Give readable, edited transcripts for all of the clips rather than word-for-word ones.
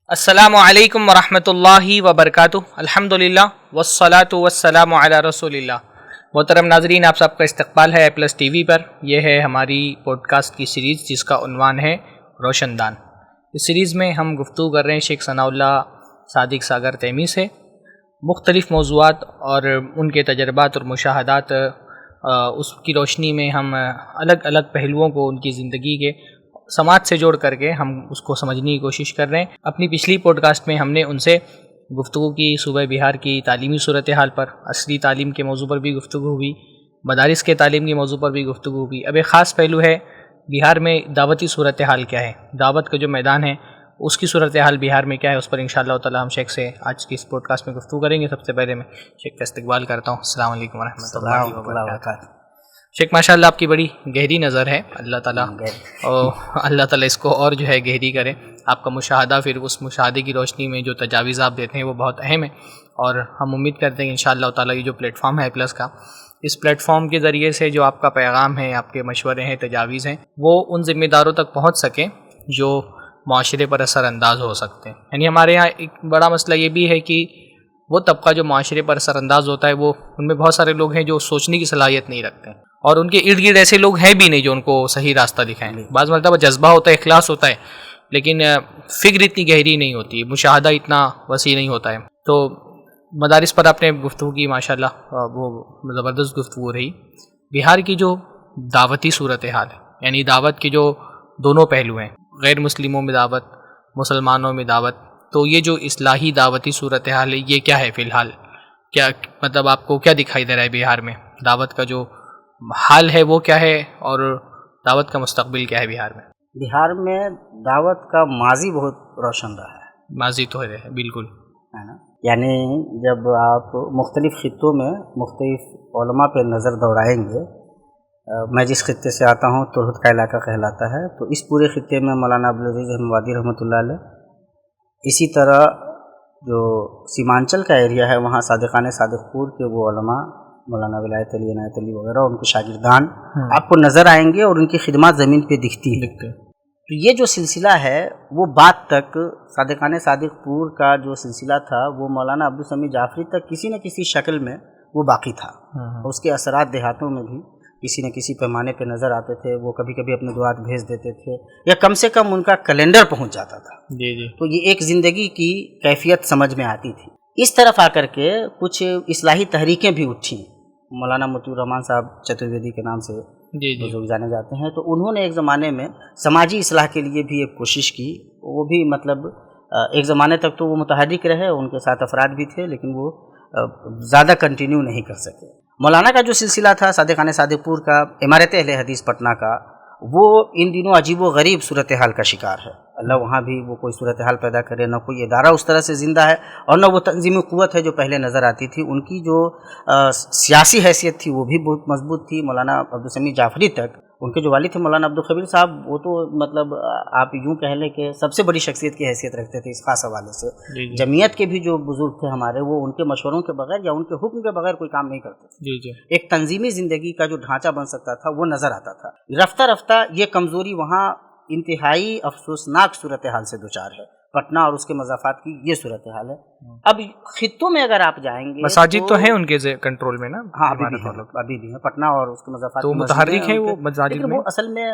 السلام علیکم ورحمۃ اللہ وبرکاتہ۔ الحمدللہ والصلاۃ والسلام علی رسول اللہ۔ محترم ناظرین، آپ سب کا استقبال ہے A+ TV پر۔ یہ ہے ہماری پوڈ کاسٹ کی سیریز جس کا عنوان ہے روشن دان۔ اس سیریز میں ہم گفتگو کر رہے ہیں شیخ ثناء اللہ صادق ساگر تیمی سے مختلف موضوعات اور ان کے تجربات اور مشاہدات، اس کی روشنی میں ہم الگ الگ پہلوؤں کو ان کی زندگی کے سماج سے جوڑ کر کے ہم اس کو سمجھنے کی کوشش کر رہے ہیں۔ اپنی پچھلی پوڈ کاسٹ میں ہم نے ان سے گفتگو کی صوبہ بہار کی تعلیمی صورتحال پر، عصری تعلیم کے موضوع پر بھی گفتگو ہوئی، مدارس کے تعلیم کے موضوع پر بھی گفتگو ہوئی۔ اب ایک خاص پہلو ہے بہار میں دعوتی صورتحال کیا ہے، دعوت کا جو میدان ہے اس کی صورتحال بہار میں کیا ہے، اس پر انشاءاللہ تعالی ہم شیخ سے آج کی اس پوڈ کاسٹ میں گفتگو کریں گے۔ سب سے پہلے میں شیخ کا استقبال کرتا ہوں۔ السلام علیکم ورحمۃ اللہ وبرکاتہ۔ شیخ ماشاءاللہ آپ کی بڑی گہری نظر ہے، اللہ تعالیٰ اس کو اور جو ہے گہری کرے۔ آپ کا مشاہدہ، پھر اس مشاہدے کی روشنی میں جو تجاویز آپ دیتے ہیں وہ بہت اہم ہے، اور ہم امید کرتے ہیں کہ انشاءاللہ تعالیٰ یہ جو پلیٹ فارم ہے A+ کا، اس پلیٹ فارم کے ذریعے سے جو آپ کا پیغام ہے، آپ کے مشورے ہیں، تجاویز ہیں، وہ ان ذمہ داروں تک پہنچ سکیں جو معاشرے پر اثر انداز ہو سکتے ہیں۔ یعنی ہمارے یہاں ایک بڑا مسئلہ یہ بھی ہے کہ وہ طبقہ جو معاشرے پر اثر انداز ہوتا ہے، وہ ان میں بہت سارے لوگ ہیں جو سوچنے کی صلاحیت نہیں رکھتے ہیں، اور ان کے ارد گرد ایسے لوگ ہیں بھی نہیں جو ان کو صحیح راستہ دکھائیں۔ بعض مرتبہ جذبہ ہوتا ہے، اخلاص ہوتا ہے، لیکن فکر اتنی گہری نہیں ہوتی، مشاہدہ اتنا وسیع نہیں ہوتا ہے۔ تو مدارس پر آپ نے گفتگو کی، ماشاءاللہ وہ زبردست گفتگو رہی۔ بہار کی جو دعوتی صورتحال ہے، یعنی دعوت کے جو دونوں پہلو ہیں، غیر مسلموں میں دعوت، مسلمانوں میں دعوت، تو یہ جو اصلاحی دعوتی صورتحال ہے یہ کیا ہے فی الحال؟ کیا مطلب آپ کو کیا دکھائی دے رہا ہے بہار میں؟ دعوت کا جو حال ہے وہ کیا ہے، اور دعوت کا مستقبل کیا ہے بہار میں؟ بہار میں دعوت کا ماضی بہت روشن رہا ہے۔ ماضی تو ہے بالکل، ہے نا؟ یعنی جب آپ مختلف خطوں میں مختلف علماء پہ نظر دوڑائیں گے، میں جس خطے سے آتا ہوں ترہت کا علاقہ کہلاتا ہے، تو اس پورے خطے میں مولانا عبدالعزیز احمد وادی رحمۃ اللہ علیہ، اسی طرح جو سیمانچل کا ایریا ہے وہاں صادقان صادق پور کے وہ علماء، مولانا ولایت علی عنایت علی وغیرہ، ان کے شاگردان آپ کو نظر آئیں گے، اور ان کی خدمات زمین پہ دکھتی ہے۔ تو یہ جو سلسلہ ہے وہ بعد تک صادقان صادق پور کا جو سلسلہ تھا وہ مولانا عبدالسمیع جعفری تک کسی نہ کسی شکل میں وہ باقی تھا، اس کے اثرات دیہاتوں میں بھی کسی نہ کسی پیمانے پہ نظر آتے تھے۔ وہ کبھی کبھی اپنے دعات بھیج دیتے تھے، یا کم سے کم ان کا کیلنڈر پہنچ جاتا تھا۔ تو یہ ایک زندگی کی کیفیت سمجھ میں آتی تھی۔ اس طرف آ کر کے کچھ اصلاحی تحریکیں بھی اٹھیں، مولانا مطیع الرحمان صاحب چترویدی کے نام سے بزرگ جانے جاتے ہیں، تو انہوں نے ایک زمانے میں سماجی اصلاح کے لیے بھی ایک کوشش کی۔ وہ بھی مطلب ایک زمانے تک تو وہ متحرک رہے، ان کے ساتھ افراد بھی تھے، لیکن وہ زیادہ کنٹینیو نہیں کر سکے۔ مولانا کا جو سلسلہ تھا صادقان صادق پور کا، امارت اہل حدیث پٹنہ کا، وہ ان دنوں عجیب و غریب صورتحال کا شکار ہے۔ اللہ وہاں بھی وہ کوئی صورتحال پیدا کرے، نہ کوئی ادارہ اس طرح سے زندہ ہے، اور نہ وہ تنظیمی قوت ہے جو پہلے نظر آتی تھی۔ ان کی جو سیاسی حیثیت تھی وہ بھی بہت مضبوط تھی۔ مولانا عبدالسمیع جعفری تک، ان کے جو والد تھے مولانا عبدالخبیر صاحب، وہ تو مطلب آپ یوں کہہ لیں کہ سب سے بڑی شخصیت کی حیثیت رکھتے تھے اس خاص حوالے سے۔ جمعیت کے بھی جو بزرگ تھے ہمارے، وہ ان کے مشوروں کے بغیر یا ان کے حکم کے بغیر کوئی کام نہیں کرتے تھے۔ ایک تنظیمی زندگی کا جو ڈھانچہ بن سکتا تھا وہ نظر آتا تھا۔ رفتہ رفتہ یہ کمزوری وہاں انتہائی افسوسناک صورتحال سے دوچار ہے۔ پٹنہ اور اس کے مضافات کی یہ صورتحال ہے۔ اب خطوں میں اگر آپ جائیں گے، مساجد تو ہیں ان کے کنٹرول میں نا؟ ہاں ابھی بھی ہیں پٹنہ اور اس کے مضافات تو متحرک ہیں وہ مساجد میں۔ وہ اصل میں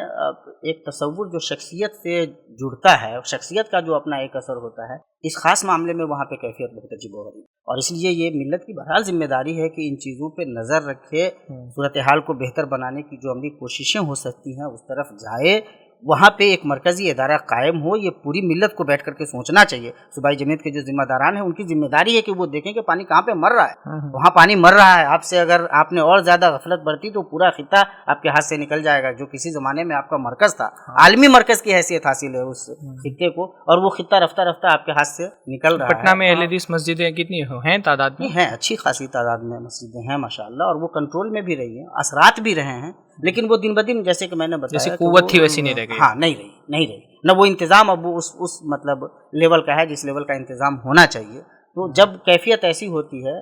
ایک تصور جو شخصیت سے جڑتا ہے، شخصیت کا جو اپنا ایک اثر ہوتا ہے، اس خاص معاملے میں وہاں پہ کیفیت بہت عجیب و غریب، اور اس لیے یہ ملت کی بہرحال ذمہ داری ہے کہ ان چیزوں پہ نظر رکھے، صورتحال کو بہتر بنانے کی جو عملی کوششیں ہو سکتی ہیں اس طرف جائے، وہاں پہ ایک مرکزی ادارہ قائم ہو۔ یہ پوری ملت کو بیٹھ کر کے سوچنا چاہیے۔ صوبائی جمعیت کے جو ذمہ داران ہیں ان کی ذمہ داری ہے کہ وہ دیکھیں کہ پانی کہاں پہ مر رہا ہے، وہاں پانی مر رہا ہے۔ آپ سے اگر آپ نے اور زیادہ غفلت برتی تو پورا خطہ آپ کے ہاتھ سے نکل جائے گا، جو کسی زمانے میں آپ کا مرکز تھا، عالمی مرکز کی حیثیت حاصل ہے اس خطے کو، اور وہ خطہ رفتہ رفتہ آپ کے ہاتھ سے نکل رہا ہے۔ پٹنہ میں اہل حدیث مسجدیں کتنی ہیں تعداد میں؟ ہیں، اچھی خاصی تعداد میں مسجدیں ہیں ماشاءاللہ، اور وہ کنٹرول میں بھی رہی ہیں، اثرات بھی رہے ہیں، لیکن وہ دن بدن جیسے کہ میں نے بتایا جیسی قوت تھی ویسی نہیں رہ گئی۔ ہاں نہیں رہی، نہ وہ انتظام اب اس مطلب لیول کا ہے جس لیول کا انتظام ہونا چاہیے۔ تو جب کیفیت ایسی ہوتی ہے،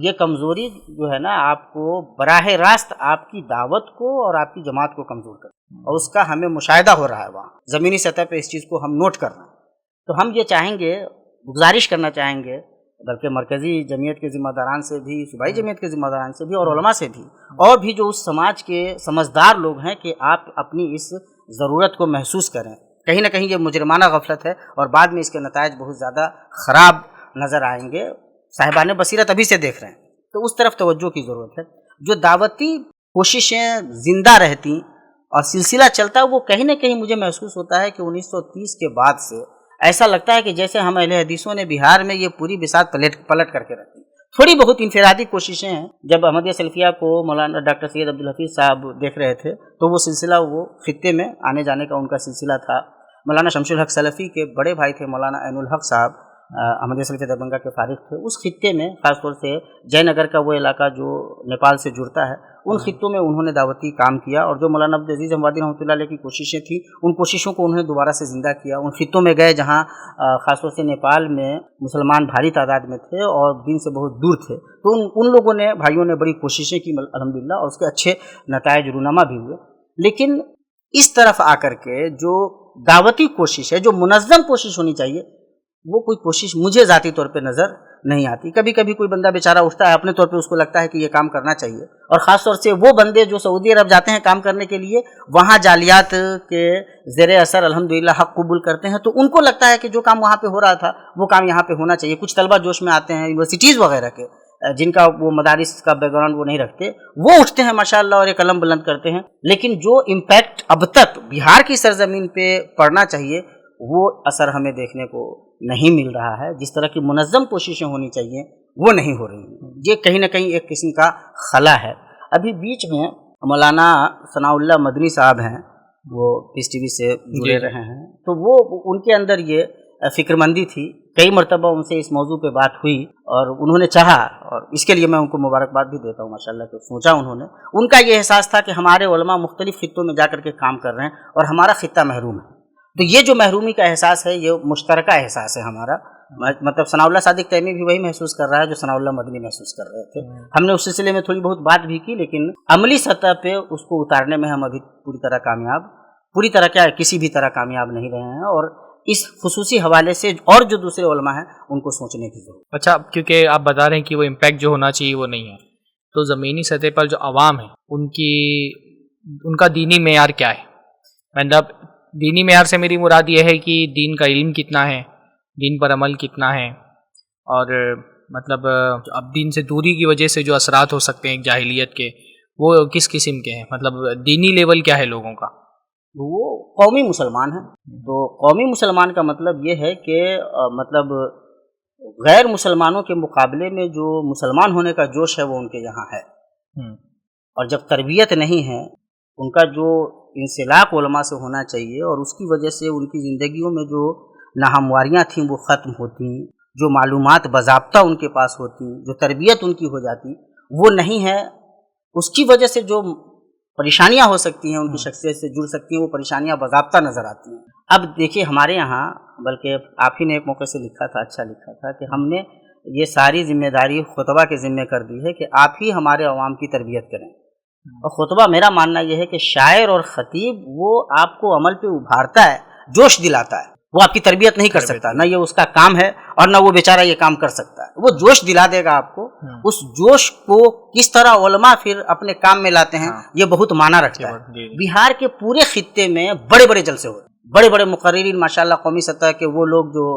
یہ کمزوری جو ہے نا آپ کو براہ راست آپ کی دعوت کو اور آپ کی جماعت کو کمزور کرتی ہے، اور اس کا ہمیں مشاہدہ ہو رہا ہے وہاں زمینی سطح پہ، اس چیز کو ہم نوٹ کر رہے ہیں۔ تو ہم یہ چاہیں گے, گزارش کرنا چاہیں گے, بلکہ مرکزی جمعیت کے ذمہ داران سے بھی, صوبائی جمعیت کے ذمہ داران سے بھی, اور علماء سے بھی, اور بھی جو اس سماج کے سمجھدار لوگ ہیں, کہ آپ اپنی اس ضرورت کو محسوس کریں. کہیں نہ کہیں یہ مجرمانہ غفلت ہے اور بعد میں اس کے نتائج بہت زیادہ خراب نظر آئیں گے. صاحبان بصیرت ابھی سے دیکھ رہے ہیں, تو اس طرف توجہ کی ضرورت ہے. جو دعوتی کوششیں زندہ رہتی اور سلسلہ چلتا, وہ کہیں نہ کہیں مجھے محسوس ہوتا ہے کہ 1930 کے بعد سے ایسا لگتا ہے کہ جیسے ہم اہل حدیثوں نے بہار میں یہ پوری بساط پلٹ کر کے رکھی. تھوڑی بہت انفرادی کوششیں ہیں. جب احمدیہ سلفیہ کو مولانا ڈاکٹر سید عبدالحفیظ صاحب دیکھ رہے تھے, تو وہ سلسلہ, وہ خطے میں آنے جانے کا ان کا سلسلہ تھا. مولانا شمس الحق سلفی کے بڑے بھائی تھے مولانا عین الحق صاحب, احمدیہ سلفیہ دربھنگہ کے فارغ تھے. اس خطے میں خاص طور سے جے نگر کا وہ علاقہ جو نیپال سے جڑتا ہے, ان خطوں میں انہوں نے دعوتی کام کیا. اور جو مولانا عبدالعزیز اموادی رحمۃ اللہ علیہ کی کوششیں تھیں, ان کوششوں کو انہوں نے دوبارہ سے زندہ کیا. ان خطوں میں گئے جہاں خاص طور سے نیپال میں مسلمان بھاری تعداد میں تھے اور دین سے بہت دور تھے. تو ان لوگوں نے, بھائیوں نے بڑی کوششیں کی الحمدللہ, اور اس کے اچھے نتائج رونما بھی ہوئے. لیکن اس طرف آ کر کے جو دعوتی کوشش ہے, جو منظم کوشش ہونی چاہیے, وہ کوئی کوشش مجھے ذاتی طور پہ نظر نہیں آتی. کبھی کبھی کوئی بندہ بیچارہ اٹھتا ہے, اپنے طور پہ اس کو لگتا ہے کہ یہ کام کرنا چاہیے, اور خاص طور سے وہ بندے جو سعودی عرب جاتے ہیں کام کرنے کے لیے, وہاں جالیات کے زیر اثر الحمدللہ حق قبول کرتے ہیں, تو ان کو لگتا ہے کہ جو کام وہاں پہ ہو رہا تھا وہ کام یہاں پہ ہونا چاہیے. کچھ طلبہ جوش میں آتے ہیں یونیورسٹیز وغیرہ کے, جن کا وہ مدارس کا بیک گراؤنڈ وہ نہیں رکھتے, وہ اٹھتے ہیں ماشاءاللہ اور ایک قلم بلند کرتے ہیں. لیکن جو امپیکٹ اب تک بہار کی سرزمین پہ پڑنا چاہیے, وہ اثر ہمیں دیکھنے کو نہیں مل رہا ہے. جس طرح کی منظم کوششیں ہونی چاہیے وہ نہیں ہو رہی ہیں. یہ کہیں نہ کہیں ایک قسم کا خلا ہے. ابھی بیچ میں مولانا ثناء اللہ مدنی صاحب ہیں, وہ پیس ٹی وی سے جڑے رہے ہیں, تو وہ ان کے اندر یہ فکر مندی تھی. کئی مرتبہ ان سے اس موضوع پہ بات ہوئی اور انہوں نے چاہا, اور اس کے لیے میں ان کو مبارکباد بھی دیتا ہوں ماشاءاللہ, کہ سوچا انہوں نے. ان کا یہ احساس تھا کہ ہمارے علماء مختلف خطوں میں جا کر کے کام کر رہے ہیں اور ہمارا خطہ محروم ہے. تو یہ جو محرومی کا احساس ہے, یہ مشترکہ احساس ہے ہمارا. مطلب ثناء اللہ صادق تیمی بھی وہی محسوس کر رہا ہے جو ثناء اللہ مدنی محسوس کر رہے تھے. ہم نے اس سلسلے میں تھوڑی بہت بات بھی کی, لیکن عملی سطح پہ اس کو اتارنے میں ہم ابھی پوری طرح کیا کسی بھی طرح کامیاب نہیں رہے ہیں. اور اس خصوصی حوالے سے اور جو دوسرے علماء ہیں ان کو سوچنے کی ضرورت. اچھا, کیونکہ آپ بتا رہے ہیں کہ وہ امپیکٹ جو ہونا چاہیے وہ نہیں ہے, تو زمینی سطح پر جو عوام ہے ان کا دینی معیار کیا ہے؟ مطلب دینی معیار سے میری مراد یہ ہے کہ دین کا علم کتنا ہے, دین پر عمل کتنا ہے, اور مطلب اب دین سے دوری کی وجہ سے جو اثرات ہو سکتے ہیں جاہلیت کے, وہ کس قسم کے ہیں؟ مطلب دینی لیول کیا ہے لوگوں کا؟ وہ قومی مسلمان ہیں. تو قومی مسلمان کا مطلب یہ ہے کہ مطلب غیر مسلمانوں کے مقابلے میں جو مسلمان ہونے کا جوش ہے وہ ان کے یہاں ہے. اور جب تربیت نہیں ہے, ان کا جو انسلاق علماء سے ہونا چاہیے, اور اس کی وجہ سے ان کی زندگیوں میں جو ناہمواریاں تھیں وہ ختم ہوتی, جو معلومات باضابطہ ان کے پاس ہوتی, جو تربیت ان کی ہو جاتی, وہ نہیں ہے. اس کی وجہ سے جو پریشانیاں ہو سکتی ہیں, ان کی شخصیت سے جڑ سکتی ہیں, وہ پریشانیاں باضابطہ نظر آتی ہیں. اب دیکھیے ہمارے یہاں, بلکہ آپ ہی نے ایک موقع سے لکھا تھا, اچھا لکھا تھا, کہ ہم نے یہ ساری ذمہ داری خطبہ کے ذمہ کر دی ہے کہ آپ ہی ہمارے عوام کی تربیت کریں. اور خطبہ, میرا ماننا یہ ہے کہ شاعر اور خطیب وہ آپ کو عمل پہ ابھارتا ہے, جوش دلاتا ہے. وہ آپ کی تربیت نہیں کر سکتا, نہ یہ اس کا کام ہے, اور نہ وہ بیچارہ یہ کام کر سکتا ہے. وہ جوش دلا دے گا آپ کو. اس جوش کو کس طرح علماء پھر اپنے کام میں لاتے ہیں, یہ بہت معنی رکھتا ہے. بہار کے پورے خطے میں بڑے بڑے جلسے ہوتے ہیں, بڑے بڑے مقررین ماشاءاللہ قومی سطح کے وہ لوگ جو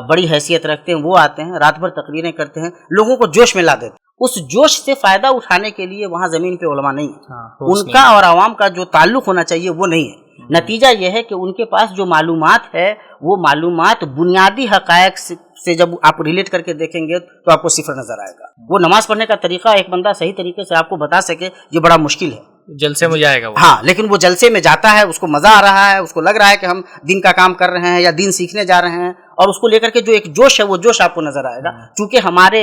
بڑی حیثیت رکھتے ہیں, وہ آتے ہیں, رات بھر تقریریں کرتے ہیں, لوگوں کو جوش میں لا دیتے ہیں. اس جوش سے فائدہ اٹھانے کے لیے وہاں زمین پہ علماء نہیں ہے. ان کا اور عوام کا جو تعلق ہونا چاہیے وہ نہیں ہے. نتیجہ یہ ہے کہ ان کے پاس جو معلومات ہے, وہ معلومات بنیادی حقائق سے جب آپ ریلیٹ کر کے دیکھیں گے تو آپ کو صفر نظر آئے گا. وہ نماز پڑھنے کا طریقہ ایک بندہ صحیح طریقے سے آپ کو بتا سکے, یہ بڑا مشکل ہے. جلسے میں جائے گا وہ, ہاں, لیکن وہ جلسے میں جاتا ہے, اس کو مزہ آ رہا ہے, اس کو لگ رہا ہے کہ ہم دین کا کام کر رہے ہیں یا دین سیکھنے جا رہے ہیں, اور اس کو لے کر کے جو ایک جوش ہے وہ جوش آپ کو نظر آئے گا. چونکہ ہمارے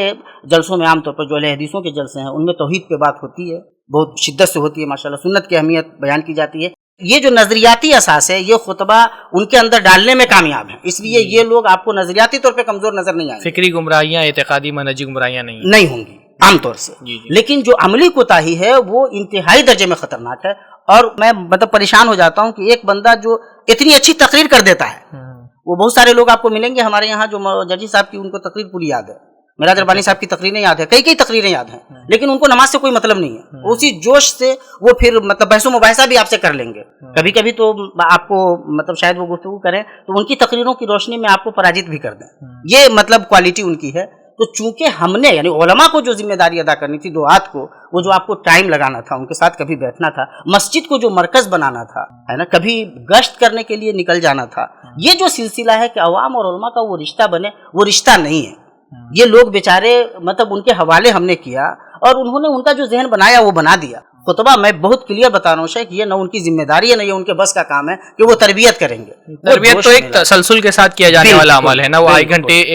جلسوں میں عام طور پر جو اہل حدیثوں کے جلسے ہیں ان میں توحید پہ بات ہوتی ہے, بہت شدت سے ہوتی ہے ماشاءاللہ, سنت کی اہمیت بیان کی جاتی ہے. یہ جو نظریاتی اساس ہے, یہ خطبہ ان کے اندر ڈالنے میں کامیاب ہے, اس لیے یہ لوگ آپ کو نظریاتی طور پہ کمزور نظر نہیں آئیں گے. فکری گمراہیاں, اعتقادی منہجی گمراہیاں نہیں ہوں گی عام طور سے. لیکن جو عملی کوتاہی ہے وہ انتہائی درجے میں خطرناک ہے. اور میں مطلب پریشان ہو جاتا ہوں کہ ایک بندہ جو اتنی اچھی تقریر کر دیتا ہے, وہ بہت سارے لوگ آپ کو ملیں گے ہمارے یہاں جو ججی صاحب کی ان کو تقریر پوری یاد ہے، میراج ربانی صاحب کی تقریریں یاد ہے، کئی تقریریں یاد ہیں، لیکن ان کو نماز سے کوئی مطلب نہیں ہے، اسی جوش سے وہ پھر مطلب بحث و مباحثہ بھی آپ سے کر لیں گے، کبھی کبھی تو آپ کو مطلب شاید وہ گفتگو کریں تو ان کی تقریروں کی روشنی میں آپ کو پراجت بھی کر دیں، یہ مطلب کوالٹی ان کی ہے۔ تو چونکہ ہم نے یعنی علماء کو جو ذمہ داری ادا کرنی تھی دعات کو، وہ جو آپ کو ٹائم لگانا تھا، ان کے ساتھ کبھی بیٹھنا تھا، مسجد کو جو مرکز بنانا تھا ہے نا، کبھی گشت کرنے کے لیے نکل جانا تھا، یہ جو سلسلہ ہے کہ عوام اور علماء کا وہ رشتہ بنے، وہ رشتہ نہیں ہے۔ یہ لوگ بیچارے مطلب ان کے حوالے ہم نے کیا اور انہوں نے ان کا جو ذہن بنایا وہ بنا دیا۔ خطبہ میں بہت کلیئر بتا رہا ہوں شیخ، یہ نہ ان کی ذمہ داری ہے نہ یہ ان کے بس کا کام ہے کہ وہ تربیت کریں گے۔ تربیت تو ایک تسلسل کے ساتھ کیا جانے والا عمل ہے نا، وہ ایک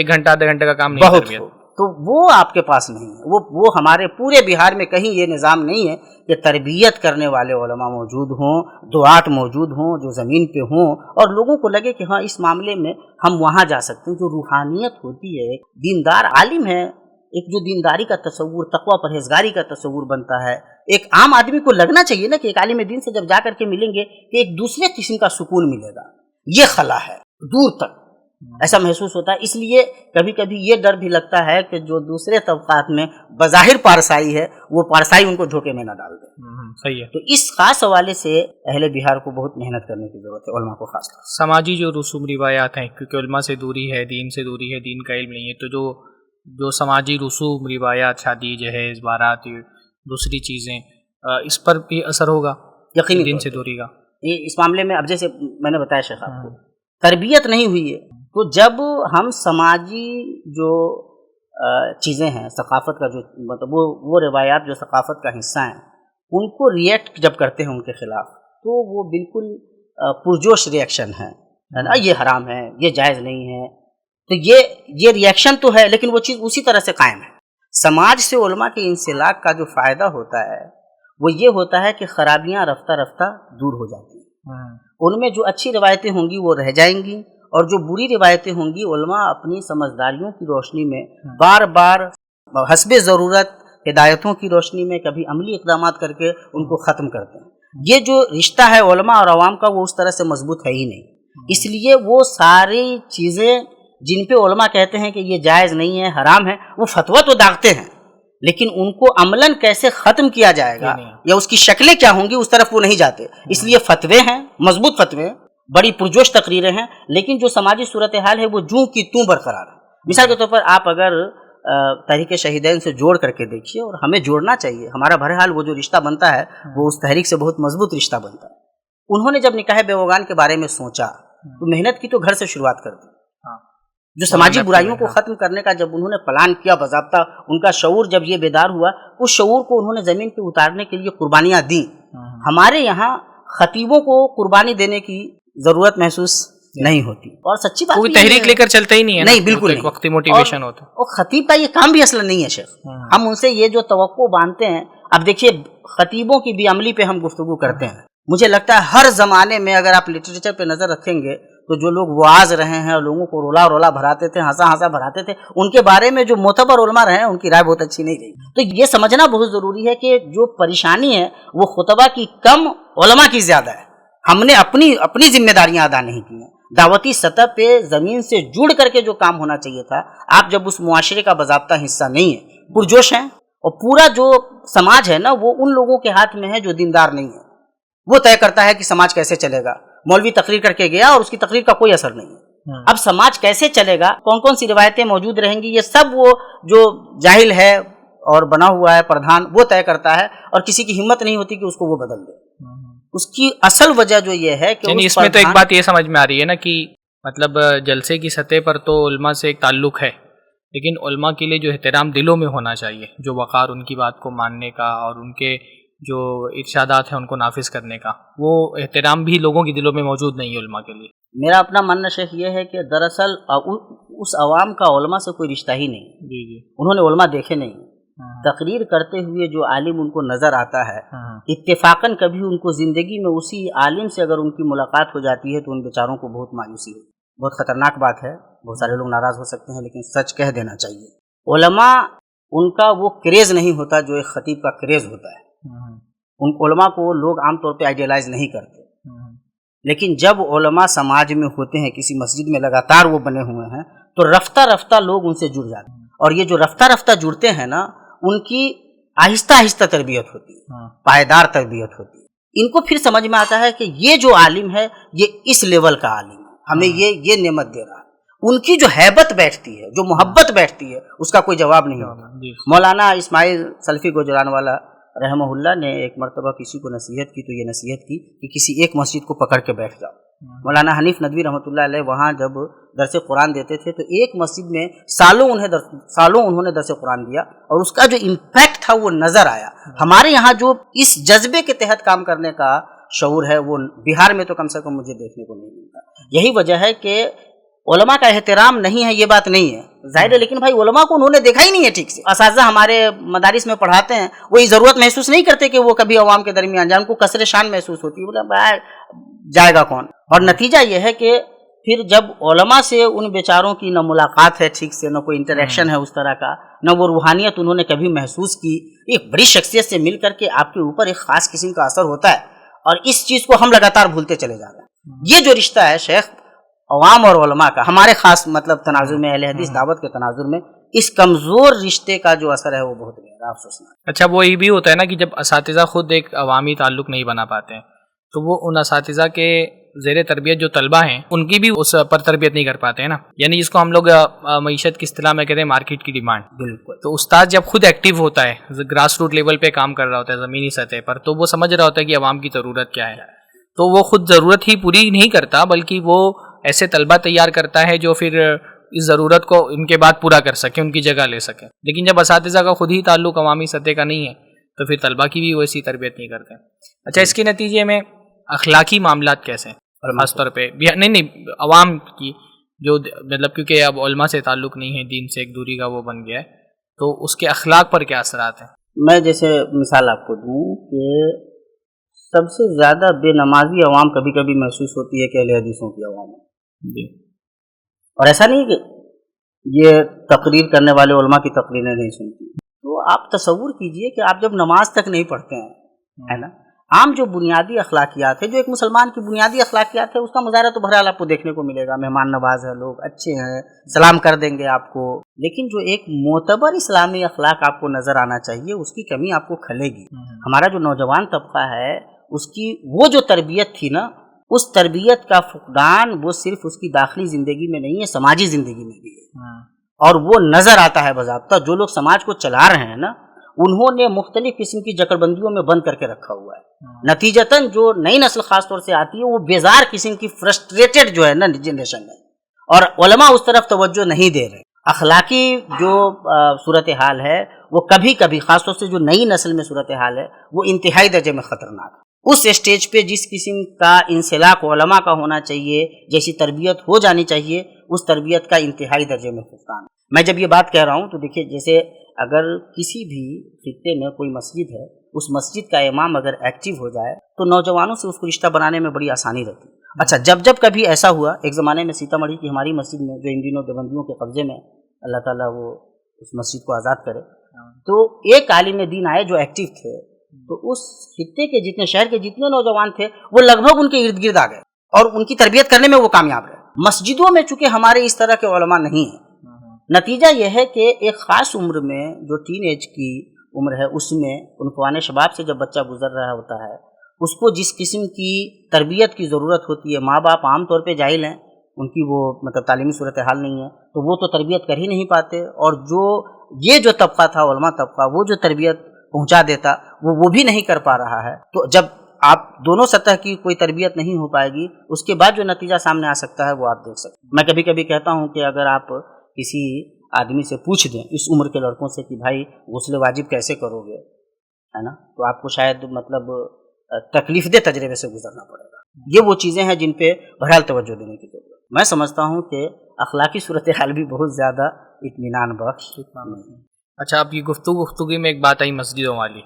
گھنٹہ آدھے گھنٹے کا کام نہیں ہے تربیت، تو وہ آپ کے پاس نہیں ہے۔ وہ ہمارے پورے بہار میں کہیں یہ نظام نہیں ہے کہ تربیت کرنے والے علماء موجود ہوں، دعات موجود ہوں جو زمین پہ ہوں، اور لوگوں کو لگے کہ ہاں اس معاملے میں ہم وہاں جا سکتے ہیں۔ جو روحانیت ہوتی ہے، دیندار عالم ہے، ایک جو دینداری کا تصور، تقوی پرہیزگاری کا تصور بنتا ہے، ایک عام آدمی کو لگنا چاہیے نا کہ ایک عالم دین سے جب جا کر کے ملیں گے کہ ایک دوسرے قسم کا سکون ملے گا، یہ خلا ہے، دور تک ایسا محسوس ہوتا ہے۔ اس لیے کبھی کبھی یہ ڈر بھی لگتا ہے کہ جو دوسرے طبقات میں بظاہر پارسائی ہے وہ پارسائی ان کو دھوکے میں نہ ڈال دے۔ صحیح ہے۔ تو اس خاص حوالے سے اہل بہار کو بہت محنت کرنے کی ضرورت ہے، علماء کو خاص طور سے۔ سماجی جو رسوم روایات ہیں، کیونکہ علماء سے دوری ہے، دین سے دوری ہے، دین کا علم نہیں ہے، تو جو سماجی رسوم روایات، شادی، جہیز، بارات، دوسری چیزیں، اس پر بھی اثر ہوگا یقینی دین سے دوری کا۔ اس معاملے میں اب جیسے میں نے بتایا شیخ آپ کو، تربیت نہیں ہوئی ہے، تو جب ہم سماجی جو چیزیں ہیں، ثقافت کا جو مطلب وہ روایات جو ثقافت کا حصہ ہیں، ان کو ریئیکٹ جب کرتے ہیں ان کے خلاف، تو وہ بالکل پرجوش ریئیکشن ہے نا، یہ حرام ہے، یہ جائز نہیں ہے، تو یہ ریئیکشن تو ہے، لیکن وہ چیز اسی طرح سے قائم ہے۔ سماج سے علماء کے انسلاک کا جو فائدہ ہوتا ہے وہ یہ ہوتا ہے کہ خرابیاں رفتہ رفتہ دور ہو جاتی ہیں، ان میں جو اچھی روایتیں ہوں گی وہ رہ جائیں گی، اور جو بری روایتیں ہوں گی علماء اپنی سمجھداریوں کی روشنی میں بار بار حسب ضرورت ہدایتوں کی روشنی میں کبھی عملی اقدامات کر کے ان کو ختم کرتے ہیں۔ یہ جو رشتہ ہے علماء اور عوام کا وہ اس طرح سے مضبوط ہے ہی نہیں، اس لیے وہ ساری چیزیں جن پہ علماء کہتے ہیں کہ یہ جائز نہیں ہے، حرام ہے، وہ فتویٰ تو داغتے ہیں، لیکن ان کو عملاً کیسے ختم کیا جائے گا یا اس کی شکلیں کیا ہوں گی اس طرف وہ نہیں جاتے۔ اس لیے فتوے ہیں، مضبوط فتوے، بڑی پرجوش تقریریں ہیں، لیکن جو سماجی صورتحال ہے وہ جوں کی توں برقرار ہے۔ مثال کے طور پر آپ اگر تحریک شہیدین سے جوڑ کر کے دیکھیے، اور ہمیں جوڑنا چاہیے، ہمارا بہرحال وہ جو رشتہ بنتا ہے وہ اس تحریک سے بہت مضبوط رشتہ بنتا ہے۔ انہوں نے جب نکاح بیوگان کے بارے میں سوچا تو محنت کی تو گھر سے شروعات کر دی، جو سماجی برائیوں کو ختم کرنے کا جب انہوں نے پلان کیا، باضابطہ ان کا شعور جب یہ بیدار ہوا، اس شعور کو انہوں نے زمین پہ اتارنے کے لیے قربانیاں دیں۔ ہمارے یہاں خطیبوں کو قربانی دینے کی ضرورت محسوس نہیں ہوتی، اور سچی بات کوئی تحریک لے کر چلتا ہی نہیں ہے، نہیں بالکل نہیں، وقتی موٹیویشن ہوتا ہے، اور خطیب کا یہ کام بھی اصلا نہیں ہے شیخ۔ ہم ان سے یہ جو توقع باندھتے ہیں، اب دیکھیے خطیبوں کی بھی عملی پہ ہم گفتگو کرتے ہیں، مجھے لگتا ہے ہر زمانے میں اگر آپ لٹریچر پہ نظر رکھیں گے تو جو لوگ وعاظ رہے ہیں اور لوگوں کو رولا بھراتے تھے، ہنسا بھراتے تھے، ان کے بارے میں جو معتبر علماء رہے ہیں ان کی رائے بہت اچھی نہیں رہی۔ تو یہ سمجھنا بہت ضروری ہے کہ جو پریشانی ہے وہ خطبہ کی کم، علماء کی زیادہ ہے۔ ہم نے اپنی ذمہ داریاں ادا نہیں کی ہیں۔ دعوتی سطح پہ زمین سے جڑ کر کے جو کام ہونا چاہیے تھا، آپ جب اس معاشرے کا باضابطہ حصہ نہیں ہیں، پرجوش ہیں، اور پورا جو سماج ہے نا وہ ان لوگوں کے ہاتھ میں ہے جو دیندار نہیں ہے، وہ طے کرتا ہے کہ سماج کیسے چلے گا۔ مولوی تقریر کر کے گیا اور اس کی تقریر کا کوئی اثر نہیں ہے، اب سماج کیسے چلے گا، کون سی روایتیں موجود رہیں گی، یہ سب وہ جو جاہل ہے اور بنا ہوا ہے پردھان وہ طے کرتا ہے، اور کسی کی ہمت نہیں ہوتی کہ اس کو وہ بدل دے۔ اس کی اصل وجہ جو یہ ہے کہ اس میں تو ایک بات یہ سمجھ میں آ رہی ہے نا کہ مطلب جلسے کی سطح پر تو علماء سے ایک تعلق ہے، لیکن علماء کے لیے جو احترام دلوں میں ہونا چاہیے، جو وقار ان کی بات کو ماننے کا اور ان کے جو ارشادات ہیں ان کو نافذ کرنے کا، وہ احترام بھی لوگوں کے دلوں میں موجود نہیں ہے علماء کے لیے۔ میرا اپنا ماننا شیخ یہ ہے کہ دراصل اس عوام کا علماء سے کوئی رشتہ ہی نہیں، جی انہوں نے علماء دیکھے نہیں۔ تقریر کرتے ہوئے جو عالم ان کو نظر آتا ہے، اتفاقاً کبھی ان کو زندگی میں اسی عالم سے اگر ان کی ملاقات ہو جاتی ہے تو ان بیچاروں کو بہت مایوسی ہوتی ہے۔ بہت خطرناک بات ہے، بہت سارے لوگ ناراض ہو سکتے ہیں، لیکن سچ کہہ دینا چاہیے۔ علماء ان کا وہ کریز نہیں ہوتا جو ایک خطیب کا کریز ہوتا ہے، ان علماء کو لوگ عام طور پہ آئیڈیلائز نہیں کرتے، لیکن جب علماء سماج میں ہوتے ہیں، کسی مسجد میں لگاتار وہ بنے ہوئے ہیں، تو رفتہ رفتہ لوگ ان سے جڑ جاتے ہیں، اور یہ جو رفتہ رفتہ جڑتے ہیں نا، ان کی آہستہ آہستہ تربیت ہوتی ہے، پائیدار تربیت ہوتی ہے۔ ان کو پھر سمجھ میں آتا ہے کہ یہ جو عالم ہے یہ اس لیول کا عالم ہے، ہمیں یہ نعمت دے رہا ہے۔ ان کی جو ہیبت بیٹھتی ہے، جو محبت بیٹھتی ہے، اس کا کوئی جواب نہیں ہوتا۔ مولانا اسماعیل سلفی گوجران والا رحمہ اللہ نے ایک مرتبہ کسی کو نصیحت کی، تو یہ نصیحت کی کہ کسی ایک مسجد کو پکڑ کے بیٹھ جاؤ۔ مولانا حنیف ندوی رحمۃ اللہ علیہ وہاں جب درس قرآن دیتے تھے، تو ایک مسجد میں سالوں انہوں نے درس قرآن دیا، اور اس کا جو امپیکٹ تھا وہ نظر آیا۔ ہمارے یہاں جو اس جذبے کے تحت کام کرنے کا شعور ہے، وہ بہار میں تو کم سے کم مجھے دیکھنے کو نہیں ملتا۔ یہی وجہ ہے کہ علماء کا احترام نہیں ہے، یہ بات نہیں ہے ظاہر ہے، لیکن بھائی علماء کو انہوں نے دیکھا ہی نہیں ہے ٹھیک سے۔ اساتذہ ہمارے مدارس میں پڑھاتے ہیں، وہ یہ ضرورت محسوس نہیں کرتے کہ وہ کبھی عوام کے درمیان جائیں، ان کو کثر شان محسوس ہوتی ہے، بولا جائے گا کون۔ اور نتیجہ یہ ہے کہ پھر جب علماء سے ان بیچاروں کی نہ ملاقات ہے ٹھیک سے، نہ کوئی انٹریکشن ہے اس طرح کا، نہ وہ روحانیت انہوں نے کبھی محسوس کی، ایک بڑی شخصیت سے مل کر کے آپ کے اوپر ایک خاص قسم کا اثر ہوتا ہے، اور اس چیز کو ہم لگاتار بھولتے چلے جا رہے ہیں۔ یہ جو رشتہ ہے شیخ عوام اور علماء کا، ہمارے خاص مطلب تناظر میں، اہل حدیث دعوت کے تناظر میں، اس کمزور رشتے کا جو اثر ہے وہ بہت گہرا افسوسناک ہے۔ اچھا، وہ یہ بھی ہوتا ہے نا کہ جب اساتذہ خود ایک عوامی تعلق نہیں بنا پاتے ہیں، تو وہ ان اساتذہ کے زیر تربیت جو طلبہ ہیں ان کی بھی اس پر تربیت نہیں کر پاتے ہیں نا، یعنی جس کو ہم لوگ معیشت کی اصطلاح میں کہتے ہیں مارکیٹ کی ڈیمانڈ۔ بالکل۔ تو استاد جب خود ایکٹیو ہوتا ہے، گراس روٹ لیول پہ کام کر رہا ہوتا ہے، زمینی سطح پر، تو وہ سمجھ رہا ہوتا ہے کہ عوام کی ضرورت کیا ہے، تو وہ خود ضرورت ہی پوری نہیں کرتا، بلکہ وہ ایسے طلبہ تیار کرتا ہے جو پھر اس ضرورت کو ان کے بعد پورا کر سکے، ان کی جگہ لے سکے۔ لیکن جب اساتذہ کا خود ہی تعلق عوامی سطح کا نہیں ہے، تو پھر طلبہ کی بھی ویسی تربیت نہیں کرتے۔ اچھا، اس کے نتیجے میں اخلاقی معاملات کیسے ہیں خاص طور پہ؟ نہیں عوام کی جو مطلب، کیونکہ اب علماء سے تعلق نہیں ہے، دین سے ایک دوری کا وہ بن گیا ہے، تو اس کے اخلاق پر کیا اثرات ہیں؟ میں جیسے مثال آپ کو دوں کہ سب سے زیادہ بے نمازی عوام کبھی کبھی محسوس ہوتی ہے کہ اہل حدیثوں کی عوام ہے جی، اور ایسا نہیں کہ یہ تقریر کرنے والے علماء کی تقریریں نہیں سنتی۔ تو آپ تصور کیجئے کہ آپ جب نماز تک نہیں پڑھتے ہیں، ہے نا، عام جو بنیادی اخلاقیات ہے، جو ایک مسلمان کی بنیادی اخلاقیات ہے، اس کا مظاہرہ تو بہرحال آپ کو دیکھنے کو ملے گا، مہمان نواز ہے، لوگ اچھے ہیں، سلام کر دیں گے آپ کو، لیکن جو ایک معتبر اسلامی اخلاق آپ کو نظر آنا چاہیے، اس کی کمی آپ کو کھلے گی۔ ہمارا جو نوجوان طبقہ ہے، اس کی وہ جو تربیت تھی نا، اس تربیت کا فقدان وہ صرف اس کی داخلی زندگی میں نہیں ہے، سماجی زندگی میں بھی ہے، اور وہ نظر آتا ہے باضابطہ۔ جو لوگ سماج کو چلا رہے ہیں نا، انہوں نے مختلف قسم کی جکڑ بندیوں میں بند کر کے رکھا ہوا ہے۔ نتیجتاً جو نئی نسل خاص طور سے آتی ہے، وہ بیزار قسم کی فرسٹریٹڈ جو ہے نا جنریشن ہے، اور علماء اس طرف توجہ نہیں دے رہے۔ اخلاقی جو صورتحال ہے وہ کبھی کبھی، خاص طور سے جو نئی نسل میں صورتحال ہے، وہ انتہائی درجے میں خطرناک ہے۔ اس اسٹیج پہ جس قسم کا انسلاک علماء کا ہونا چاہیے، جیسی تربیت ہو جانی چاہیے، اس تربیت کا انتہائی درجے میں فقدان ہے۔ میں جب یہ بات کہہ رہا ہوں تو دیکھیے، جیسے اگر کسی بھی خطے میں کوئی مسجد ہے، اس مسجد کا امام اگر ایکٹیو ہو جائے تو نوجوانوں سے اس کو رشتہ بنانے میں بڑی آسانی رہتی ہے۔ اچھا، جب کبھی ایسا ہوا، ایک زمانے میں سیتا مڑھی کی ہماری مسجد میں، جو ان دنوں دیوبندیوں کے قبضے میں، اللہ تعالیٰ وہ اس مسجد کو آزاد کرے، تو ایک عالم دین آئے جو ایکٹیو تھے، تو اس خطے کے جتنے، شہر کے جتنے نوجوان تھے، وہ لگ بھگ ان کے ارد گرد آ گئے اور ان کی تربیت کرنے میں وہ کامیاب رہے۔ مسجدوں میں چونکہ ہمارے اس طرح کے علماء نہیں ہیں، نتیجہ یہ ہے کہ ایک خاص عمر میں، جو ٹین ایج کی عمر ہے، اس میں عنفوان شباب سے جب بچہ گزر رہا ہوتا ہے، اس کو جس قسم کی تربیت کی ضرورت ہوتی ہے، ماں باپ عام طور پہ جاہل ہیں، ان کی وہ مطلب تعلیمی صورتحال نہیں ہے، تو وہ تو تربیت کر ہی نہیں پاتے، اور یہ جو طبقہ تھا، علماء طبقہ، وہ جو تربیت پہنچا دیتا، وہ بھی نہیں کر پا رہا ہے۔ تو جب آپ دونوں سطح کی کوئی تربیت نہیں ہو پائے گی، اس کے بعد جو نتیجہ سامنے آ سکتا ہے وہ آپ دیکھ سکتے ہیں۔ میں کبھی کبھی کہتا ہوں کہ اگر آپ کسی آدمی سے پوچھ دیں، اس عمر کے لڑکوں سے، کہ بھائی غسل واجب کیسے کرو گے، ہے نا، تو آپ کو شاید مطلب تکلیف دہ تجربے سے گزرنا پڑے گا۔ یہ وہ چیزیں ہیں جن پہ بہرحال توجہ دینے کی ضرورت ہے۔ میں سمجھتا ہوں کہ اخلاقی صورتحال بھی بہت زیادہ اطمینان بخش نہیں۔ اچھا، آپ کی گفتگو میں ایک بات آئی مسجدوں والی۔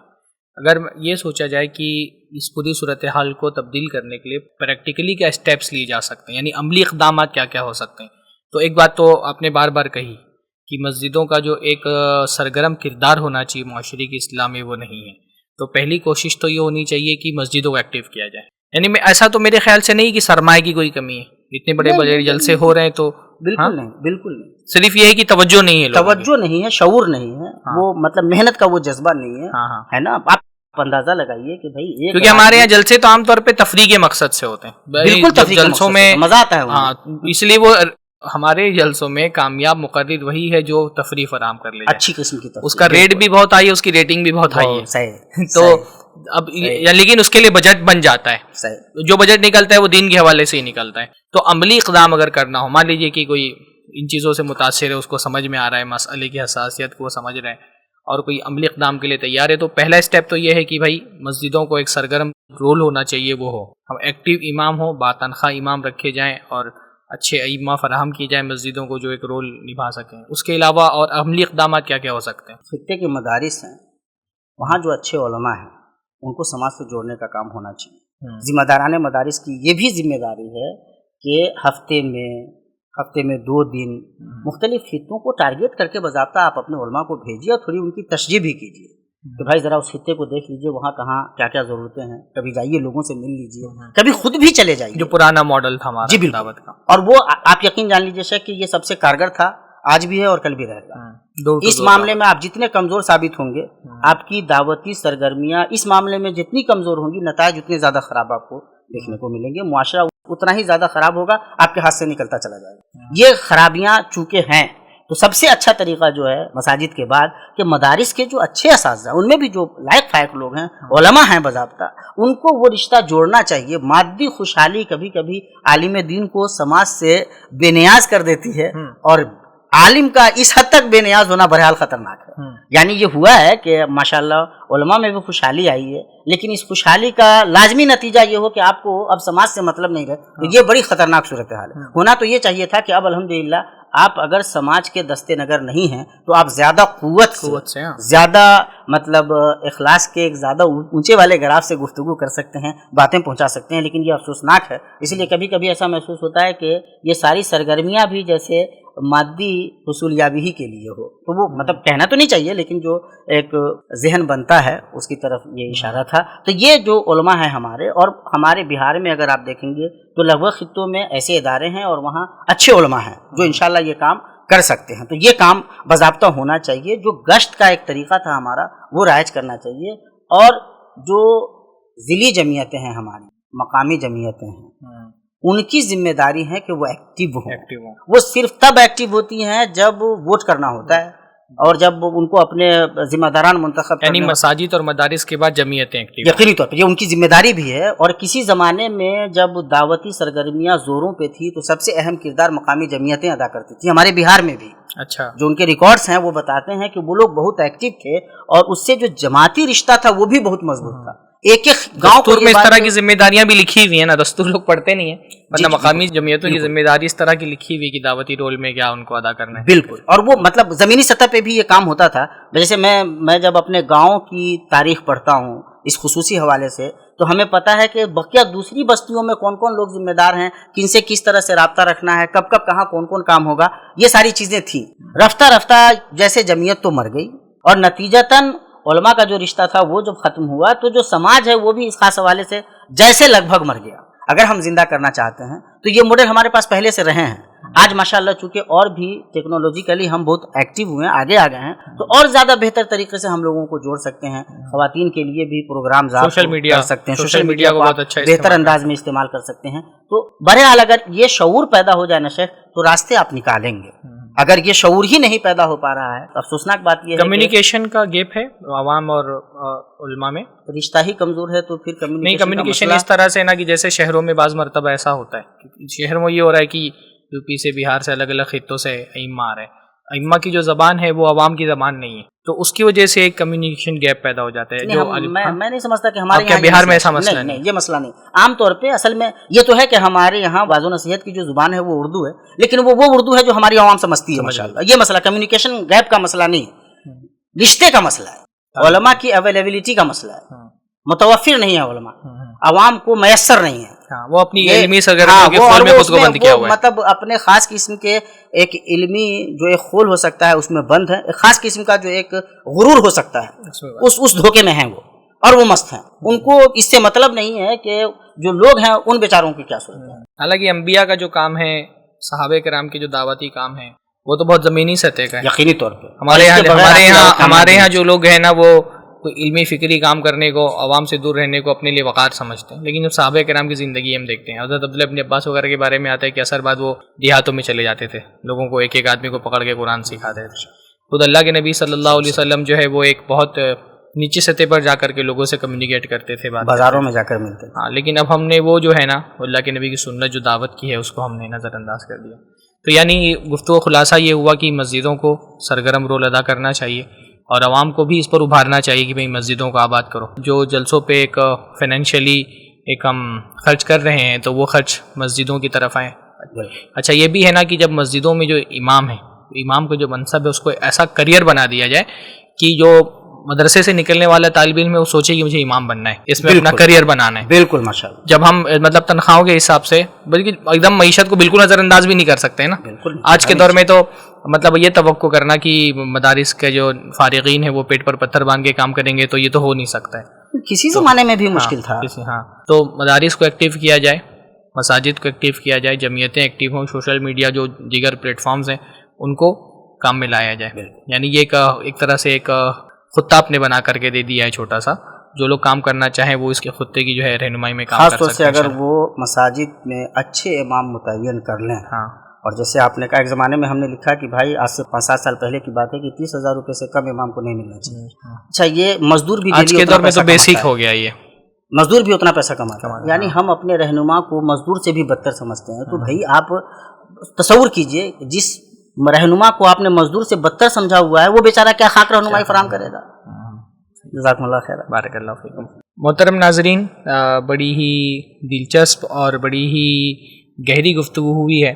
اگر یہ سوچا جائے کہ اس پوری صورتحال کو تبدیل کرنے کے لیے پریکٹیکلی کیا اسٹیپس لیے جا سکتے ہیں، یعنی عملی اقدامات کیا کیا ہو سکتے ہیں، تو ایک بات تو آپ نے بار بار کہی کہ مسجدوں کا جو ایک سرگرم کردار ہونا چاہیے معاشرے کی اصلاح میں، وہ نہیں ہے۔ تو پہلی کوشش تو یہ ہونی چاہیے کہ مسجدوں کو ایکٹیو کیا جائے۔ یعنی میں ایسا تو میرے خیال سے نہیں کہ سرمایہ کی کوئی کمی ہے، اتنے بڑے بڑے جلسے ہو رہے ہیں تو بالکل نہیں، بالکل نہیں، صرف یہ ہے کہ توجہ نہیں ہے، توجہ نہیں ہے، شعور نہیں ہے، وہ مطلب محنت کا وہ جذبہ نہیں ہے نا. آپ اندازہ لگائیے کہ بھائی کیونکہ ہمارے یہاں جلسے تو عام طور پہ تفریح کے مقصد سے ہوتے ہیں، بالکل تفریح جلسوں میں مزہ آتا ہے، ہاں، اس لیے وہ ہمارے جلسوں میں کامیاب مقرر وہی ہے جو تفریح فراہم کر لے، اچھی قسم کی تفریح، اس کا ریٹ بھی بہت ہائی ہے، اس کی ریٹنگ بھی بہت ہائی ہے، تو اب لیکن اس کے لیے بجٹ بن جاتا ہے، جو بجٹ نکلتا ہے وہ دین کے حوالے سے ہی نکلتا ہے. تو عملی اقدام اگر کرنا ہو، مان لیجیے کہ کوئی ان چیزوں سے متاثر ہے، اس کو سمجھ میں آ رہا ہے مسئلے کی حساسیت کو وہ سمجھ رہے ہیں اور کوئی عملی اقدام کے لیے تیار ہے، تو پہلا اسٹیپ تو یہ ہے کہ بھائی مسجدوں کو ایک سرگرم رول ہونا چاہیے، وہ ہو ہم ایکٹیو امام ہو، باتنخواہ امام رکھے جائیں اور اچھے ائمہ فراہم کی جائیں مسجدوں کو جو ایک رول نبھا سکیں. اس کے علاوہ اور عملی اقدامات کیا کیا ہو سکتے ہیں؟ خطے کے مدارس ہیں، وہاں جو اچھے علماء ہیں ان کو سماج سے جوڑنے کا کام ہونا چاہیے. ذمہ داران مدارس کی یہ بھی ذمہ داری ہے کہ ہفتے میں 2 دن مختلف خطوں کو ٹارگیٹ کر کے باضابطہ آپ اپنے علماء کو بھیجیے اور تھوڑی ان کی تشجیح بھی کیجیے کہ بھائی ذرا اس خطے کو دیکھ لیجیے، وہاں کہاں کیا کیا ضرورتیں ہیں، کبھی جائیے لوگوں سے مل لیجیے، کبھی خود بھی چلے جائیے، جو پرانا ماڈل تھا ہمارا. جی بالکل، اور وہ آپ یقین جان لیجیے شیخ کہ یہ سب سے کارگر تھا، آج بھی ہے اور کل بھی رہے گا. اس معاملے میں آپ جتنے کمزور ثابت ہوں گے، آپ کی دعوتی سرگرمیاں اس معاملے میں جتنی کمزور ہوں گی، نتائج اتنے زیادہ خراب آپ کو دیکھنے کو ملیں گے، معاشرہ اتنا ہی زیادہ خراب ہوگا، آپ کے ہاتھ سے نکلتا چلا جائے گا. یہ خرابیاں چونکہ ہیں تو سب سے اچھا طریقہ جو ہے مساجد کے بعد کہ مدارس کے جو اچھے اساتذہ، ان میں بھی جو لائق فائق لوگ ہیں، علماء ہیں باضابطہ، ان کو وہ رشتہ جوڑنا چاہیے. مادی خوشحالی کبھی کبھی عالم دین کو سماج سے بے نیاز کر دیتی ہے، اور عالم کا اس حد تک بے نیاز ہونا بہرحال خطرناک ہے. یعنی یہ ہوا ہے کہ ماشاءاللہ علماء میں بھی خوشحالی آئی ہے، لیکن اس خوشحالی کا لازمی نتیجہ یہ ہو کہ آپ کو اب سماج سے مطلب نہیں رہے، تو یہ بڑی خطرناک صورتحال ہے. ہونا تو یہ چاہیے تھا کہ اب الحمدللہ آپ اگر سماج کے دستے نگر نہیں ہیں تو آپ زیادہ قوت سے زیادہ مطلب اخلاص کے ایک زیادہ اونچے والے گراف سے گفتگو کر سکتے ہیں، باتیں پہنچا سکتے ہیں. لیکن یہ افسوسناک ہے، اس لیے کبھی کبھی ایسا محسوس ہوتا ہے کہ یہ ساری سرگرمیاں بھی جیسے مادی حصول یابی ہی کے لیے ہو. تو وہ مطلب کہنا تو نہیں چاہیے، لیکن جو ایک ذہن بنتا ہے اس کی طرف یہ اشارہ تھا. تو یہ جو علماء ہیں ہمارے، اور ہمارے بہار میں اگر آپ دیکھیں گے تو لگ بھگ خطوں میں ایسے ادارے ہیں اور وہاں اچھے علماء ہیں جو انشاءاللہ یہ کام کر سکتے ہیں. تو یہ کام باضابطہ ہونا چاہیے. جو گشت کا ایک طریقہ تھا ہمارا وہ رائج کرنا چاہیے. اور جو ضلعی جمعیتیں ہیں ہماری، مقامی جمعیتیں ہیں، ان کی ذمہ داری ہے کہ وہ ایکٹیو ہوں. وہ صرف تب ایکٹیو ہوتی ہیں جب ووٹ کرنا ہوتا ہے اور جب ان کو اپنے ذمہ داران منتخب، یعنی مساجد اور مدارس کے بعد جمعیتیں ایکٹیو، یقینی طور پر یہ ان کی ذمہ داری بھی ہے. اور کسی زمانے میں جب دعوتی سرگرمیاں زوروں پہ تھی تو سب سے اہم کردار مقامی جمعیتیں ادا کرتی تھیں. ہمارے بہار میں بھی اچھا جو ان کے ریکارڈز ہیں وہ بتاتے ہیں کہ وہ لوگ بہت ایکٹیو تھے، اور اس سے جو جماعتی رشتہ تھا وہ بھی بہت مضبوط تھا. ایک ایک گاؤں کو میں اس طرح کی ذمہ داریاں بھی لکھی ہوئی ہیں نا، دستور لوگ پڑھتے نہیں ہیں، مطلب مقامی جمعیتوں کی ذمہ داری اس طرح کی لکھی ہوئی کہ دعوتی رول میں کیا ان کو ادا کرنا ہے. بالکل. اور وہ مطلب زمینی سطح پہ بھی یہ کام ہوتا تھا. جیسے میں جب اپنے گاؤں کی تاریخ پڑھتا ہوں اس خصوصی حوالے سے، تو ہمیں پتہ ہے کہ بقیہ دوسری بستیوں میں کون کون لوگ ذمہ دار ہیں، کن سے کس طرح سے رابطہ رکھنا ہے، کب کب کہاں کون کون کام ہوگا. یہ ساری چیزیں تھیں. رفتہ رفتہ جیسے جمعیت تو مر گئی، اور نتیجتاً علماء کا جو رشتہ تھا وہ جب ختم ہوا تو جو سماج ہے وہ بھی اس خاص حوالے سے جیسے لگ بھگ مر گیا. اگر ہم زندہ کرنا چاہتے ہیں تو یہ ماڈل ہمارے پاس پہلے سے رہے ہیں. آج ماشاءاللہ چونکہ اور بھی ٹیکنالوجیکلی ہم بہت ایکٹیو ہوئے ہیں، آگے آ گئے ہیں، تو اور زیادہ بہتر طریقے سے ہم لوگوں کو جوڑ سکتے ہیں. خواتین کے لیے بھی پروگرامز سوشل میڈیا کر سکتے ہیں، سوشل میڈیا کو بہت اچھا بہتر انداز میں استعمال کر سکتے ہیں. تو بہرحال اگر یہ شعور پیدا ہو جائے نا شیخ، تو راستے آپ نکالیں گے. اگر یہ شعور ہی نہیں پیدا ہو پا رہا ہے، افسوسناک بات یہ ہے کمیونیکیشن کا گیپ ہے عوام اور علماء میں، رشتہ ہی کمزور ہے. تو پھر کمیونیکیشن اس طرح سے نا کہ جیسے شہروں میں بعض مرتبہ ایسا ہوتا ہے، شہر میں یہ ہو رہا ہے کہ یو پی سے بہار سے الگ الگ خطوں سے ائمہ آ رہے ہیں، ائمہ کی جو زبان ہے وہ عوام کی زبان نہیں ہے، تو اس کی وجہ سے ایک کمیونیکیشن گیپ پیدا ہو جاتا ہے. میں نہیں سمجھتا کہ ہمارے یہاں بہار میں ایسا مسئلہ نہیں، یہ مسئلہ نہیں. عام طور پہ اصل میں یہ تو ہے کہ ہمارے یہاں واضح و نصیحت کی جو زبان ہے وہ اردو ہے، لیکن وہ اردو ہے جو ہماری عوام سمجھتی ہے ماشاءاللہ. یہ مسئلہ کمیونیکیشن گیپ کا مسئلہ نہیں ہے، رشتے کا مسئلہ ہے، علماء کی اویلیبلٹی کا مسئلہ ہے. متوفر نہیں ہے علماء، عوام کو میسر نہیں ہے. وہ اپنی علمی سرگرمیوں کے خول میں خود کو بند کیا ہوا ہے، مطلب اپنے خاص قسم کے ایک علمی جو ایک خول ہو سکتا ہے اس میں بند ہے. ایک خاص قسم کا جو ایک غرور ہو سکتا ہے اس دھوکے میں ہیں وہ، اور وہ مست ہیں. ان کو اس سے مطلب نہیں ہے کہ جو لوگ ہیں ان بیچاروں کی کیا صورت ہے؟ حالانکہ انبیاء کا جو کام ہے، صحابہ کرام کے جو دعوتی کام ہے، وہ تو بہت زمینی سطح کا ہے یقینی طور پہ ہمارے یہاں جو لوگ ہیں نا، وہ کوئی علمی فکری کام کرنے کو، عوام سے دور رہنے کو اپنے لیے وقار سمجھتے ہیں. لیکن جب صحابہ کرام کی زندگی ہم دیکھتے ہیں، حضرت عبداللہ ابن عباس وغیرہ کے بارے میں آتا ہے کہ اثر بعد وہ دیہاتوں میں چلے جاتے تھے، لوگوں کو ایک ایک آدمی کو پکڑ کے قرآن سکھاتے تھے. خود اللہ کے نبی صلی اللہ علیہ وسلم جو ہے وہ ایک بہت نیچے سطح پر جا کر کے لوگوں سے کمیونیکیٹ کرتے تھے، بازاروں میں جا کر ملتے تھے. ہاں، لیکن اب ہم نے وہ جو ہے نا اللہ کے نبی کی سنت جو دعوت کی ہے اس کو ہم نے نظر انداز کر دیا. تو یعنی گفتگو خلاصہ یہ ہوا کہ مسجدوں کو سرگرم رول ادا کرنا چاہیے اور عوام کو بھی اس پر ابھارنا چاہیے کہ بھئی مسجدوں کو آباد کرو. جو جلسوں پہ ایک فائنینشلی ایک ہم خرچ کر رہے ہیں تو وہ خرچ مسجدوں کی طرف آئیں. اچھا یہ بھی ہے نا کہ جب مسجدوں میں جو امام ہے، امام کا جو منصب ہے اس کو ایسا کریئر بنا دیا جائے کہ جو مدرسے سے نکلنے والا طالب علم ہے وہ سوچے کہ مجھے امام بننا ہے، اس میں اپنا کریئر بنانا ہے. بالکل ماشاءاللہ. جب ہم مطلب تنخواہوں کے حساب سے بلکہ ایک دم معیشت کو بالکل نظر انداز بھی نہیں کر سکتے نا. آج کے دور میں تو مطلب یہ توقع کرنا کہ مدارس کے جو فارغین ہیں وہ پیٹ پر پتھر باندھ کے کام کریں گے تو یہ تو ہو نہیں سکتا ہے. کسی زمانے میں بھی مشکل تھا. ہاں، تو مدارس کو ایکٹیو کیا جائے، مساجد کو ایکٹیو کیا جائے، جمعیتیں ایکٹیو ہوں، سوشل میڈیا جو دیگر پلیٹ فارمز ہیں ان کو کام میں لایا جائے. یعنی یہ ایک طرح سے ایک خطہ اپنے بنا کر کے دے دیا ہے چھوٹا سا، جو لوگ کام کرنا چاہیں وہ اس کے خطے کی جو ہے رہنمائی میں کام کر سکتے ہیں. خاص طور سے اگر وہ مساجد میں اچھے امام متعین کر لیں. ہاں. اور جیسے آپ نے کہا ایک زمانے میں ہم نے لکھا کہ بھائی آج سے 5-7 سال پہلے کی بات ہے کہ 30,000 روپے سے کم امام کو نہیں ملنا چاہیے. اچھا یہ مزدور بھی آج کے دور میں تو بیسک ہو گیا، یہ مزدور بھی اتنا پیسہ کماتا ہے. یعنی ہم اپنے رہنما کو مزدور سے بھی بدتر سمجھتے ہیں. تو بھائی آپ تصور کیجئے جس رہنما کو آپ نے مزدور سے بدتر سمجھا ہوا ہے وہ بیچارہ کیا خاک رہنمائی فراہم کرے گا. جزاکم اللہ خیر. بارک اللہ فیکم. محترم ناظرین، بڑی ہی دلچسپ اور بڑی ہی گہری گفتگو ہوئی ہے.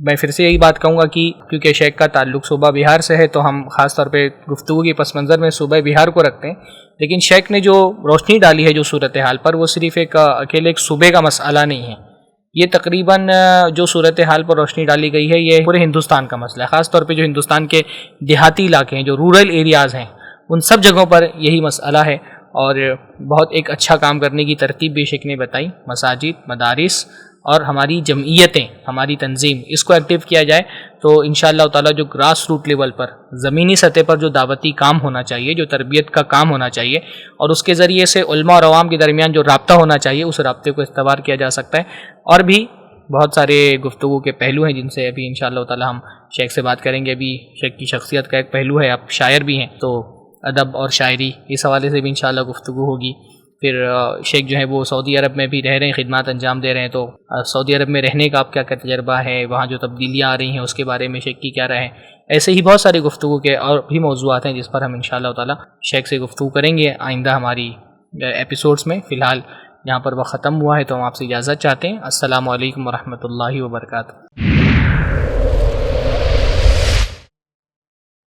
میں پھر سے یہی بات کہوں گا کہ کیونکہ شیخ کا تعلق صوبہ بہار سے ہے تو ہم خاص طور پہ گفتگو کے پس منظر میں صوبہ بہار کو رکھتے ہیں. لیکن شیخ نے جو روشنی ڈالی ہے جو صورتحال پر، وہ صرف اکیلے ایک صوبے کا مسئلہ نہیں ہے. یہ تقریباً جو صورتحال پر روشنی ڈالی گئی ہے یہ پورے ہندوستان کا مسئلہ ہے. خاص طور پہ جو ہندوستان کے دیہاتی علاقے ہیں، جو رورل ایریاز ہیں، ان سب جگہوں پر یہی مسئلہ ہے. اور بہت ایک اچھا کام کرنے کی ترتیب بھی شیخ نے بتائی. مساجد، مدارس اور ہماری جمعیتیں، ہماری تنظیم، اس کو ایکٹیو کیا جائے تو انشاءاللہ تعالیٰ جو گراس روٹ لیول پر، زمینی سطح پر جو دعوتی کام ہونا چاہیے، جو تربیت کا کام ہونا چاہیے اور اس کے ذریعے سے علماء اور عوام کے درمیان جو رابطہ ہونا چاہیے، اس رابطے کو استوار کیا جا سکتا ہے. اور بھی بہت سارے گفتگو کے پہلو ہیں جن سے ابھی انشاءاللہ تعالیٰ ہم شیخ سے بات کریں گے. ابھی شیخ کی شخصیت کا ایک پہلو ہے، آپ شاعر بھی ہیں تو ادب اور شاعری اس حوالے سے بھی انشاءاللہ گفتگو ہوگی. پھر شیخ جو ہے وہ سعودی عرب میں بھی رہ رہے ہیں، خدمات انجام دے رہے ہیں، تو سعودی عرب میں رہنے کا آپ کیا تجربہ ہے، وہاں جو تبدیلیاں آ رہی ہیں اس کے بارے میں شیخ کی کیا رائے ہے. ایسے ہی بہت سارے گفتگو کے اور بھی موضوعات ہیں جس پر ہم انشاءاللہ تعالیٰ شیخ سے گفتگو کریں گے آئندہ ہماری ایپیسوڈز میں. فی الحال یہاں پر وہ ختم ہوا ہے تو ہم آپ سے اجازت چاہتے ہیں. السلام علیکم ورحمۃ اللہ وبرکاتہ.